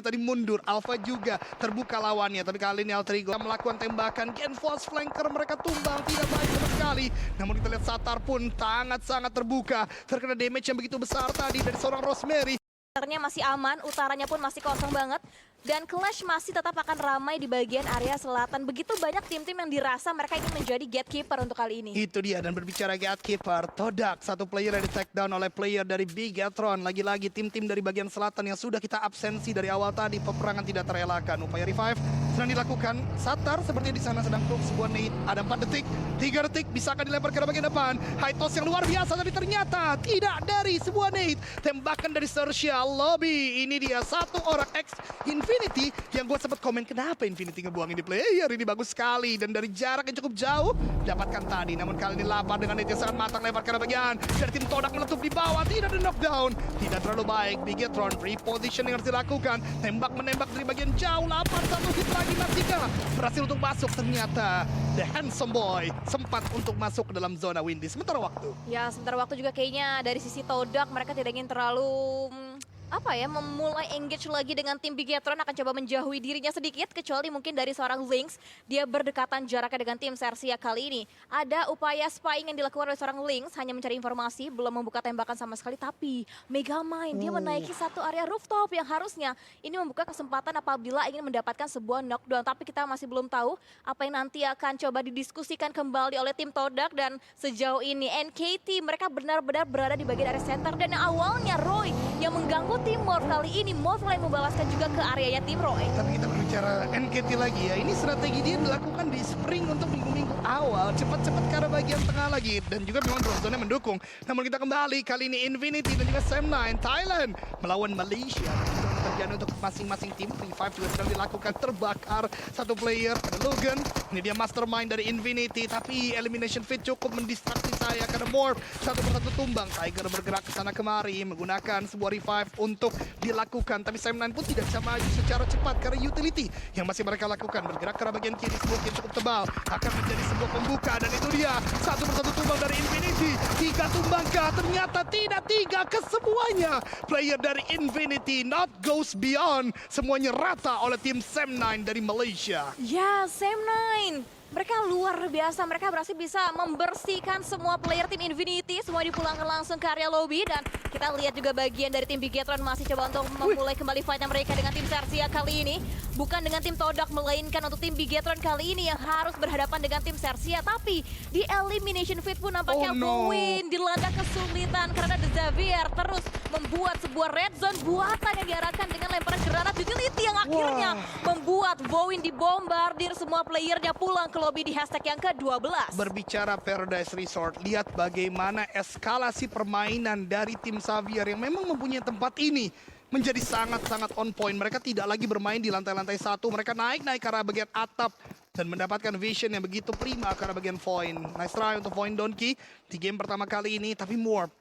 tadi mundur, Alpha juga terbuka lawannya, tapi kali ini Altrigo melakukan tembakan, Gen Force flanker mereka tumbang, tidak baik sama sekali. Namun kita lihat Satar pun sangat-sangat terbuka, terkena damage yang begitu besar tadi dari seorang Rosemary. Masih aman, utaranya pun masih kosong banget. Dan Clash masih tetap akan ramai di bagian area selatan. Begitu banyak tim-tim yang dirasa mereka ingin menjadi gatekeeper untuk kali ini. Itu dia, dan berbicara gatekeeper, Todak, satu player yang di-take down oleh player dari Bigetron. Lagi-lagi tim-tim dari bagian selatan yang sudah kita absensi dari awal tadi, peperangan tidak terelakkan. Upaya revive sedang dilakukan. Satar sepertinya di sana sedang cook sebuah nade. Ada 4 detik, 3 detik, bisakah dilempar ke bagian depan? High toss yang luar biasa, tapi ternyata tidak dari sebuah nade. Tembakan dari Sersia Lobby. Ini dia satu orang X Infinity yang gue sempat komen kenapa Infinity ngebuang ini player. Ini bagus sekali dan dari jarak yang cukup jauh dapatkan tadi. Namun kali ini lapar dengan nade yang sangat matang, lempar ke bagian. Dari tim Todak meletup di bawah, tidak ada knockdown. Tidak terlalu baik. Bigetron reposition yang harus dilakukan. Tembak menembak dari bagian jauh, lapar satu hit lagi Natika. Berhasil untuk masuk, ternyata The Handsome Boy sempat untuk masuk ke dalam zona Windy. Sementara waktu. Ya, sementara waktu juga kayaknya dari sisi Todak mereka tidak ingin terlalu memulai engage lagi dengan tim Bigetron, akan coba menjauhi dirinya sedikit, kecuali mungkin dari seorang Lynx. Dia berdekatan jaraknya dengan tim Sersia kali ini. Ada upaya spying yang dilakukan oleh seorang Lynx, hanya mencari informasi, belum membuka tembakan sama sekali. Tapi Megamind, dia menaiki satu area rooftop yang harusnya ini membuka kesempatan apabila ingin mendapatkan sebuah knockdown. Tapi kita masih belum tahu apa yang nanti akan coba didiskusikan kembali oleh tim Todak. Dan sejauh ini NKT mereka benar-benar berada di bagian area center. Dan yang awalnya Roy yang mengganggu tim Morph, kali ini Morph mulai membalaskan juga ke areanya tim Roy. Tapi kita berbicara NKT lagi ya, ini strategi dia dilakukan di spring untuk minggu-minggu awal, cepat-cepat ke arah bagian tengah lagi, dan juga memang drop zone mendukung. Namun kita kembali, kali ini Infinity dan juga Sam9 Thailand melawan Malaysia. Terjadi untuk masing-masing tim, revive juga sedang dilakukan, terbakar satu player, ada Logan. Ini dia mastermind dari Infinity, tapi elimination fit cukup mendistraksi saya karena Morph satu persatu tumbang. Tiger bergerak ke sana kemari menggunakan sebuah revive untuk dilakukan, tapi Sam9 pun tidak bisa maju secara cepat karena utility yang masih mereka lakukan. Bergerak ke arah bagian kiri, smoke yang cukup tebal akan menjadi sebuah pembuka, dan itu dia satu persatu tumbang dari Infinity. 3 tumbangkah? Ternyata tidak, 3 kesemuanya. Player dari Infinity not goes beyond, semuanya rata oleh tim Sam9 dari Malaysia. Ya, Sam9. Mereka luar biasa, mereka berhasil bisa membersihkan semua player tim Infinity, semua dipulangkan langsung ke area lobby. Dan kita lihat juga bagian dari tim Bigetron masih coba untuk memulai kembali fightnya mereka dengan tim Sersia kali ini. Bukan dengan tim Todak, melainkan untuk tim Bigetron kali ini yang harus berhadapan dengan tim Sersia. Tapi di elimination fit pun nampaknya Bowen dilanda kesulitan karena The Xavier terus membuat sebuah red zone buatan yang diarahkan dengan lemparan granat utility yang akhirnya membuat Bowen dibombardir, semua playernya pulang ke lobby di hashtag yang ke-12. Berbicara Paradise Resort, lihat bagaimana eskalasi permainan dari tim Xavier yang memang mempunyai tempat ini menjadi sangat-sangat on point. Mereka tidak lagi bermain di lantai-lantai 1, mereka naik-naik ke arah bagian atap dan mendapatkan vision yang begitu prima ke arah bagian Void. Nice try untuk Void Donkey di game pertama kali ini, tapi Morph.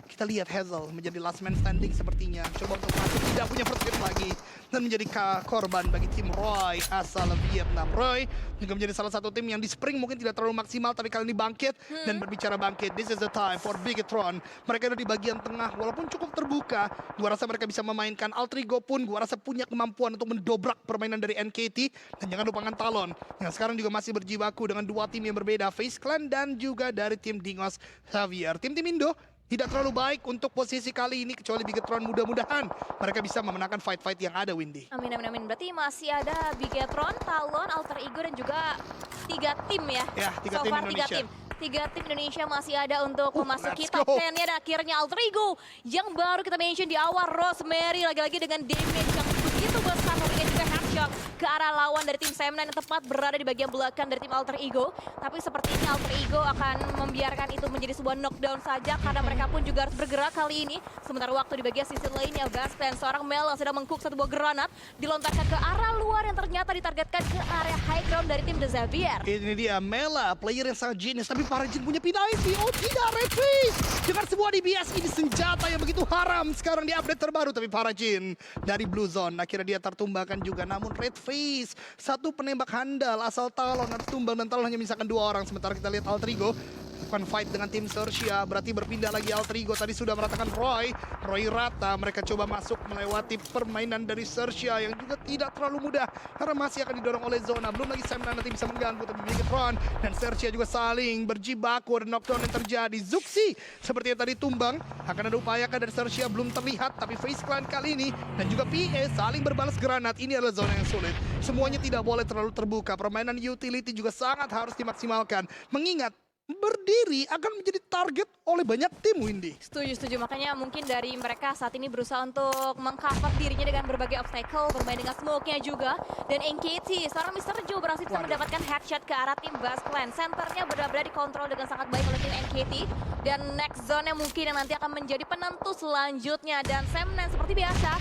Kita lihat Hazel menjadi last man standing sepertinya. Coba untuk masuk, tidak punya first hit lagi. Dan menjadi korban bagi tim Roy asal Vietnam. Roy juga menjadi salah satu tim yang di spring mungkin tidak terlalu maksimal, tapi kali ini bangkit. Dan berbicara bangkit, this is the time for Bigetron. Mereka ada di bagian tengah, walaupun cukup terbuka. Gua rasa mereka bisa memainkan. Altrigo pun gua rasa punya kemampuan untuk mendobrak permainan dari NKT. Dan jangan lupakan Talon, yang sekarang juga masih berjibaku dengan 2 tim yang berbeda. FaZe Clan dan juga dari tim Dingos Xavier. Tim-tim Indo tidak terlalu baik untuk posisi kali ini, kecuali Bigetron. Mudah-mudahan mereka bisa memenangkan fight-fight yang ada, Windy. Amin, amin, amin. Berarti masih ada Bigetron, Talon, Alter Ego, dan juga 3 tim ya? Ya, 3 tim Indonesia. 3 tim Indonesia masih ada untuk memasuki top 10-nya. Dan akhirnya Alter Ego yang baru kita mention di awal, Rosemary lagi-lagi dengan damage yang begitu besar, memberikan juga headshot ke arah lawan dari tim Sam9 yang tepat berada di bagian belakang dari tim Alter Ego. Tapi sepertinya Alter Ego akan membiarkan itu menjadi sebuah knockdown saja, karena mereka pun juga harus bergerak kali ini. Sementara waktu di bagian sisi lainnya, Gaspen, seorang Mel yang sedang mengcook satu buah granat, dilontarkan ke arah luar yang ternyata ditargetkan ke area high ground dari tim The Xavier. Ini dia Mela, player yang sangat genius, tapi para Jin punya PIV. Oh tidak, Red Face dengan sebuah DBS, ini senjata yang begitu haram sekarang di update terbaru. Tapi para Jin dari Blue Zone akhirnya dia tertumbangkan juga. Namun Red Face, satu penembak handal asal Talon harus tumbang, dan Talon hanya menyisakan 2 orang. Sementara kita lihat Altrigo melakukan fight dengan tim Sersia. Berarti berpindah lagi Alter Ego. Tadi sudah meratakan Roy rata. Mereka coba masuk melewati permainan dari Sersia yang juga tidak terlalu mudah karena masih akan didorong oleh zona. Belum lagi Semna nanti bisa mengganggu, tapi Bigetron dan Sersia juga saling berjibaku. Ada knockdown yang terjadi. Zuxi seperti yang tadi tumbang. Akan ada upaya dari Sersia belum terlihat, tapi Face Clan kali ini dan juga PA saling berbalas granat. Ini adalah zona yang sulit. Semuanya tidak boleh terlalu terbuka. Permainan utility juga sangat harus dimaksimalkan. Mengingat berdiri akan menjadi target oleh banyak tim, Windy. Setuju. Makanya mungkin dari mereka saat ini berusaha untuk mengcover dirinya dengan berbagai obstacle, bermain dengan smoke-nya juga. Dan NKT, seorang Mr. Joe berhasil mendapatkan headshot ke arah tim Bas Clan. Centernya benar-benar dikontrol dengan sangat baik oleh tim NKT. Dan next zone-nya mungkin yang nanti akan menjadi penentu selanjutnya. Dan Semnan seperti biasa,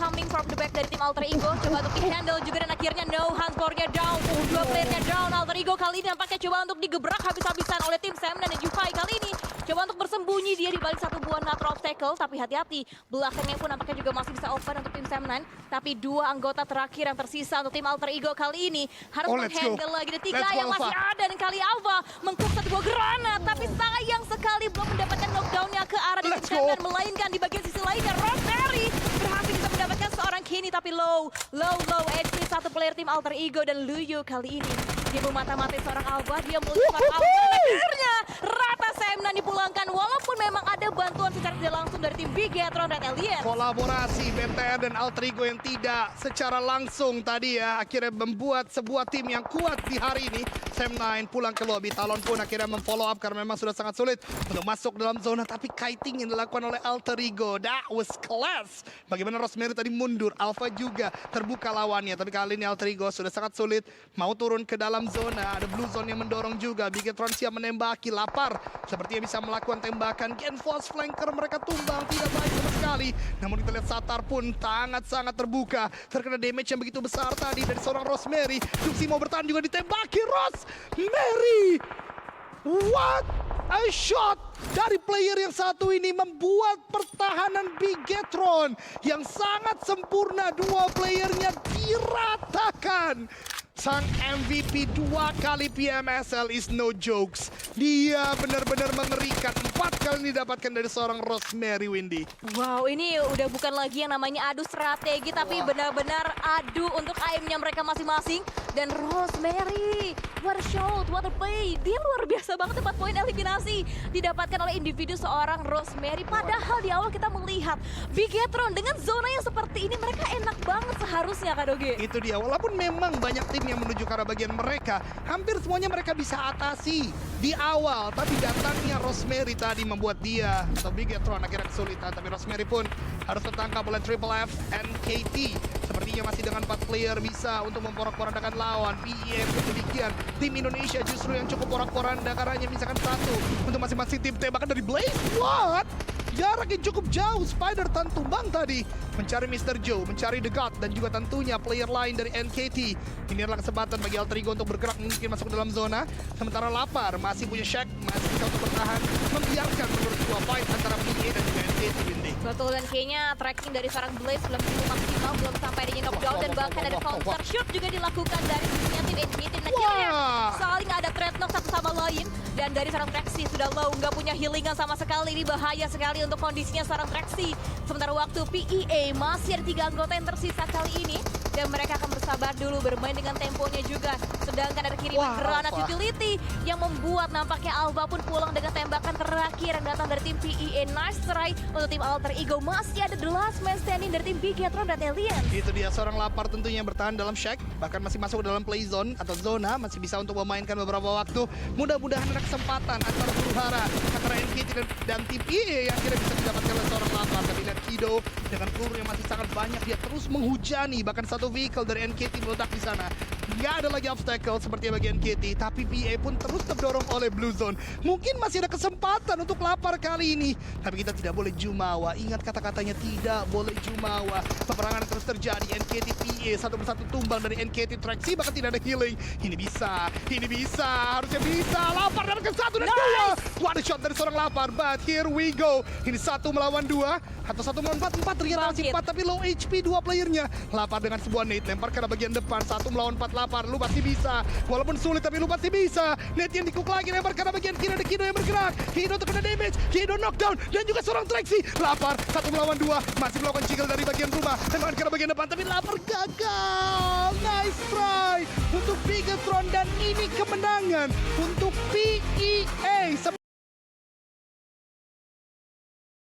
coming from the back dari tim Alter Ego, coba untuk di-handle juga dan akhirnya no Hansborg-nya down, dua player-nya down. Alter Ego kali ini nampaknya coba untuk digebrak habis-habisan oleh tim Semnan dan Yufai kali ini coba untuk bersembunyi dia di balik satu buah natural obstacle, tapi hati-hati belakangnya pun nampaknya juga masih bisa open untuk tim Semnan. Tapi dua anggota terakhir yang tersisa untuk tim Alter Ego kali ini harus menghandle lagi dan tiga yang masih ada, dan kali Alpha mengcook satu buah granat, tapi sayang sekali belum mendapatkan knockdown-nya ke arah tim Semnan, melainkan di bagian sisi lainnya Rosemary berhasil bisa mendapatkan seorang Kenny, tapi low HP satu player tim Alter Ego. Dan Luyu kali ini dia memata-matai seorang Alba, dia melihat Alba dan akhirnya rata Semnan dipulangkan walaupun memang ada bantuan secara tidak langsung dari tim Bigetron Red Alien. Kolaborasi BTR dan Alter Ego yang tidak secara langsung tadi ya akhirnya membuat sebuah tim yang kuat di hari ini. Sam9 pulang ke lobby, Talon pun akhirnya memfollow up karena memang sudah sangat sulit untuk masuk dalam zona, tapi kiting yang dilakukan oleh Alter Ego, that was class. Bagaimana Rosemary tadi mundur, Alpha juga terbuka lawannya, tapi kali ini Alter Ego sudah sangat sulit mau turun ke dalam zona. Ada Blue Zone yang mendorong juga, Bigetron siap menembaki, lapar sepertinya bisa melakukan tembakan. Gen Force flanker mereka tumbang, tidak baik sama sekali. Namun kita lihat Satar pun sangat terbuka, terkena damage yang begitu besar tadi dari seorang Rosemary. Juxi mau bertahan juga ditembaki Rosemary. What a shot dari player yang satu ini membuat pertahanan Bigetron yang sangat sempurna. Dua playernya diratakan. Sang MVP 2 kali PMSL is no jokes. Dia benar-benar mengerikan. 4 kali didapatkan dari seorang Rosemary, Windy. Wow, ini udah bukan lagi yang namanya adu strategi, tapi benar-benar adu untuk aimnya mereka masing-masing. Dan Rosemary, what a shot, what a play. Dia luar biasa banget, 4 poin eliminasi didapatkan oleh individu seorang Rosemary. Padahal di awal kita melihat Bigetron dengan zona yang seperti ini, mereka enak banget seharusnya, Kak Doge. Itu dia, walaupun memang banyak tim yang menuju ke arah bagian mereka, hampir semuanya mereka bisa atasi di awal. Tapi datangnya Rosemary tadi membuat dia atau Bigetron akhirnya kesulitan. Tapi Rosemary pun harus tertangkap oleh Triple F NKT. Sepertinya masih dengan 4 player bisa untuk memporak-porandakan lawan. PEA pun demikian. Tim Indonesia justru yang cukup porak-poranda karena hanya misalkan satu untuk masing-masing tim. Tembakan dari Blaze, what? Jaraknya cukup jauh, Spider tan tumbang tadi. Mencari Mr. Joe, mencari The God, dan juga tentunya player lain dari NKT. Ini adalah kesempatan bagi Alter Ego untuk bergerak mungkin masuk ke dalam zona. Sementara Lapar masih punya Shack, masih bisa untuk bertahan. Membiarkan menurut gua fight antara PA dan juga NKT, Windy. Betul, dan kayaknya tracking dari seorang Blaze belum cukup maksimal, belum sampai dengan knockdown, dan bahkan ada counter shoot juga dilakukan dari sisinya tim NKT. Dan akhirnya saling ada trade knock satu sama lain. Dan dari seorang Traxi sudah low, nggak punya healingan sama sekali. Ini bahaya sekali untuk kondisinya seorang Traxi. Sementara waktu PEA masih ada 3 anggota yang tersisa kali ini. Dan mereka akan bersabar dulu, bermain dengan temponya juga. Sedangkan ada kiriman granat utility yang membuat nampaknya Alba pun pulang dengan tembakan terakhir yang datang dari tim PEA. Nice try untuk tim Alter Ego. Masih ada the last man standing dari tim Bigetron dan Alien. Itu dia, seorang Lapar tentunya yang bertahan dalam Shack. Bahkan masih masuk ke dalam play zone atau zona. Masih bisa untuk memainkan beberapa waktu. Mudah-mudahan ada kesempatan antara huru-hara antara NKT dan tim PEA yang akhirnya bisa didapatkan oleh seorang Lapar. Tapi lihat Kido dengan peluru yang masih sangat banyak. Dia terus menghujani, bahkan satu vehicle dari NKT meledak di sana. Nggak ada lagi obstacle seperti bagi NKT, tapi PA pun terus terdorong oleh Blue Zone. Mungkin masih ada kesempatan untuk Lapar kali ini, tapi kita tidak boleh jumawa. Ingat kata-katanya, tidak boleh jumawa. Peperangan terus terjadi. NKT PA satu persatu tumbang dari NKT Traxi, bahkan tidak ada healing. Ini bisa, harusnya bisa. Lapar dapat ke 1 dan 2. What a shot dari seorang Lapar, but here we go. Ini 1 melawan 2. Atau 1 melawan 4, 4 ternyata masih 4 tapi low HP 2 playernya. Lapar dengan sebuah nade, lempar ke arah bagian depan. 1 melawan 4 Lapar, lu pasti bisa. Walaupun sulit tapi lu pasti bisa. Nade yang dikuk lagi, lempar ke arah bagian kiri, ada Kido yang bergerak. Kido terkena damage, Kido knockdown, dan juga seorang Trexi. Lapar, 1 melawan 2, masih melakukan jiggle dari bagian rumah. Tembakan ke arah bagian depan, tapi Lapar gagal. Nice try untuk Bigetron dan ini kemenangan untuk PEA.